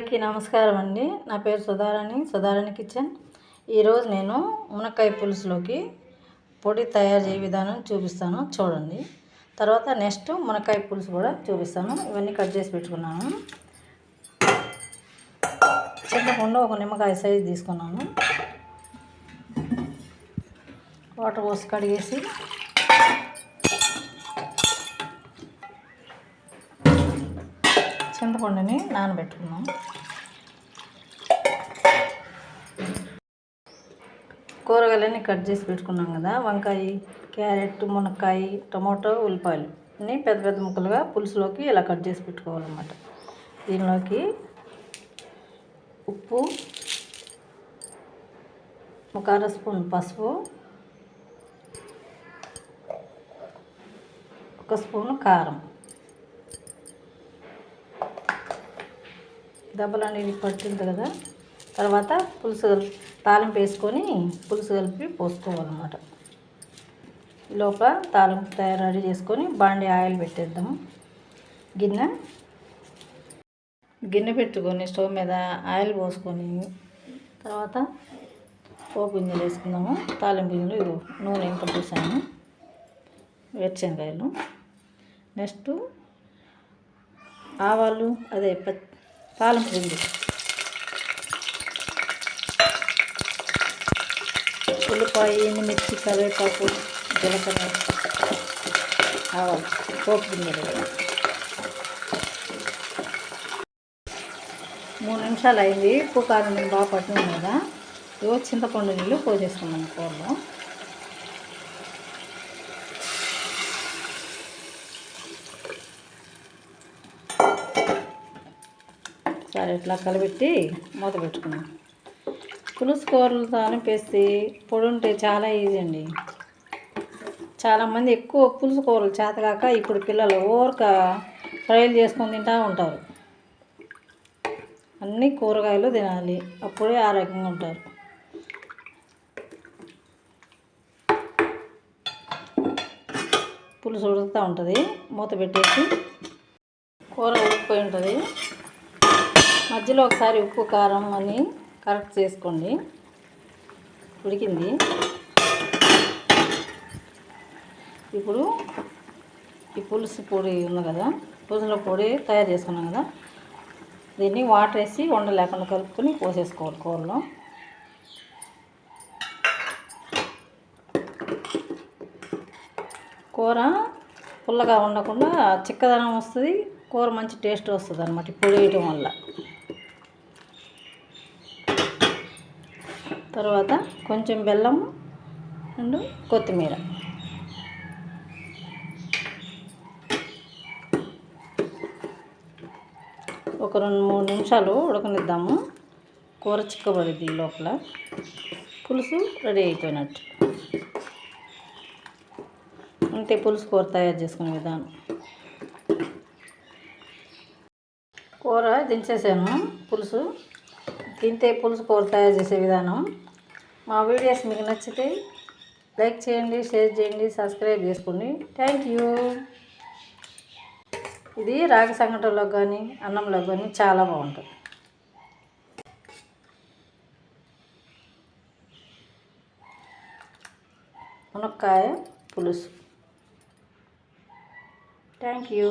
నమస్కారం అండి. నా పేరు సుధారాణి కిచెన్. ఈరోజు నేను మునక్కాయ పులుసులోకి పొడి తయారు చేయ విధానం చూపిస్తాను, చూడండి. తర్వాత నెక్స్ట్ మునక్కాయ పులుసు కూడా చూపిస్తాను. ఇవన్నీ కట్ చేసి పెట్టుకున్నాను. చింతపండు ఒక నిమ్మకాయ సైజు తీసుకున్నాను. వాటర్ పోసి కడిగేసి చింతపండుని నానబెట్టుకున్నాం. కూరగాయలన్నీ కట్ చేసి పెట్టుకున్నాం కదా, వంకాయ, క్యారెట్, మునక్కాయ, టమాటో, ఉల్లిపాయలు అన్నీ పెద్ద పెద్ద ముక్కలుగా పులుసులోకి ఇలా కట్ చేసి పెట్టుకోవాలన్నమాట. దీనిలోకి ఉప్పు, ఒక అర స్పూన్ పసుపు, ఒక స్పూను కారం, దెబ్బలు అనేది పట్టింది కదా. తర్వాత పులుసు తాలింపు వేసుకొని పులుసు కలిపి పోసుకోవాలన్నమాట. లోపల తాలింపు రెడీ చేసుకొని బాండి ఆయిల్ పెట్టేద్దాము. గిన్నె పెట్టుకొని స్టవ్ మీద ఆయిల్ పోసుకొని తర్వాత పోపు గింజలు వేసుకుందాము. తాలింపు గింజలు ఇది నూనె ఇంకా పోసాను, వేరుశనగకాయలు, నెక్స్ట్ ఆవాలు, అదే తాలింపు గింజలు, ఉల్లిపాయ, ఎండుమిర్చి, కరివేపాకు, జీలకర్ర, ఆవాలు, పోపు గింజలు. 3 నిమిషాలు అయింది. ఉప్పు కారం బాగా పట్టింది కదా. ఇవో చింతపండు నీళ్ళు పోసేసుకున్నాను కూరలో. సరే, ఇట్లా కలిపెట్టి మూత పెట్టుకున్నాం. పులుసు కూరలు తాలింపేసి పొడి ఉంటే చాలా ఈజీ అండి. చాలామంది ఎక్కువ పులుసు కూరలు చేతగాక ఇప్పుడు పిల్లలు ఊరక ఫ్రైలు చేసుకొని తింటూ ఉంటారు. అన్నీ కూరగాయలు తినాలి, అప్పుడే ఆరోగ్యంగా ఉంటారు. పులుసు ఉడుకుతూ ఉంటుంది, మూత పెట్టేసి కూర ఉడికిపోయి ఉంటుంది. మధ్యలో ఒకసారి ఉప్పు కారం అని కరెక్ట్ చేసుకోండి. ఉడికింది. ఇప్పుడు ఈ పులుసు పొడి ఉంది కదా, పులుసులో పొడి తయారు చేసుకున్నాం కదా, దీన్ని వాటర్ వేసి ఉండలేకుండా కలుపుకొని పోసేసుకోవాలి కూరలో. కూర పుల్లగా ఉండకుండా చిక్కదనం వస్తుంది, కూర మంచి టేస్ట్ వస్తుంది అన్నమాట పొడి వేయటం వల్ల. తర్వాత కొంచెం బెల్లం అండ్ కొత్తిమీర, ఒక 2-3 నిమిషాలు ఉడకనిద్దాము. కూర చిక్కబడిద్ది, లోపల పులుసు రెడీ అయిపోయినట్టు. అంతే పులుసు కూర తయారు చేసుకునే విధానం. కూర దించేసాను. పులుసు తింటే పులుసు కూర తయారు చేసే విధానం. మా వీడియోస్ మీకు నచ్చితే లైక్ చేయండి, షేర్ చేయండి, సబ్స్క్రైబ్ చేసుకోండి. Thank you. ఇది రాగి సంగటిలో కానీ అన్నంలో కానీ చాలా బాగుంటుంది. మునక్కాయ పులుసు. Thank you.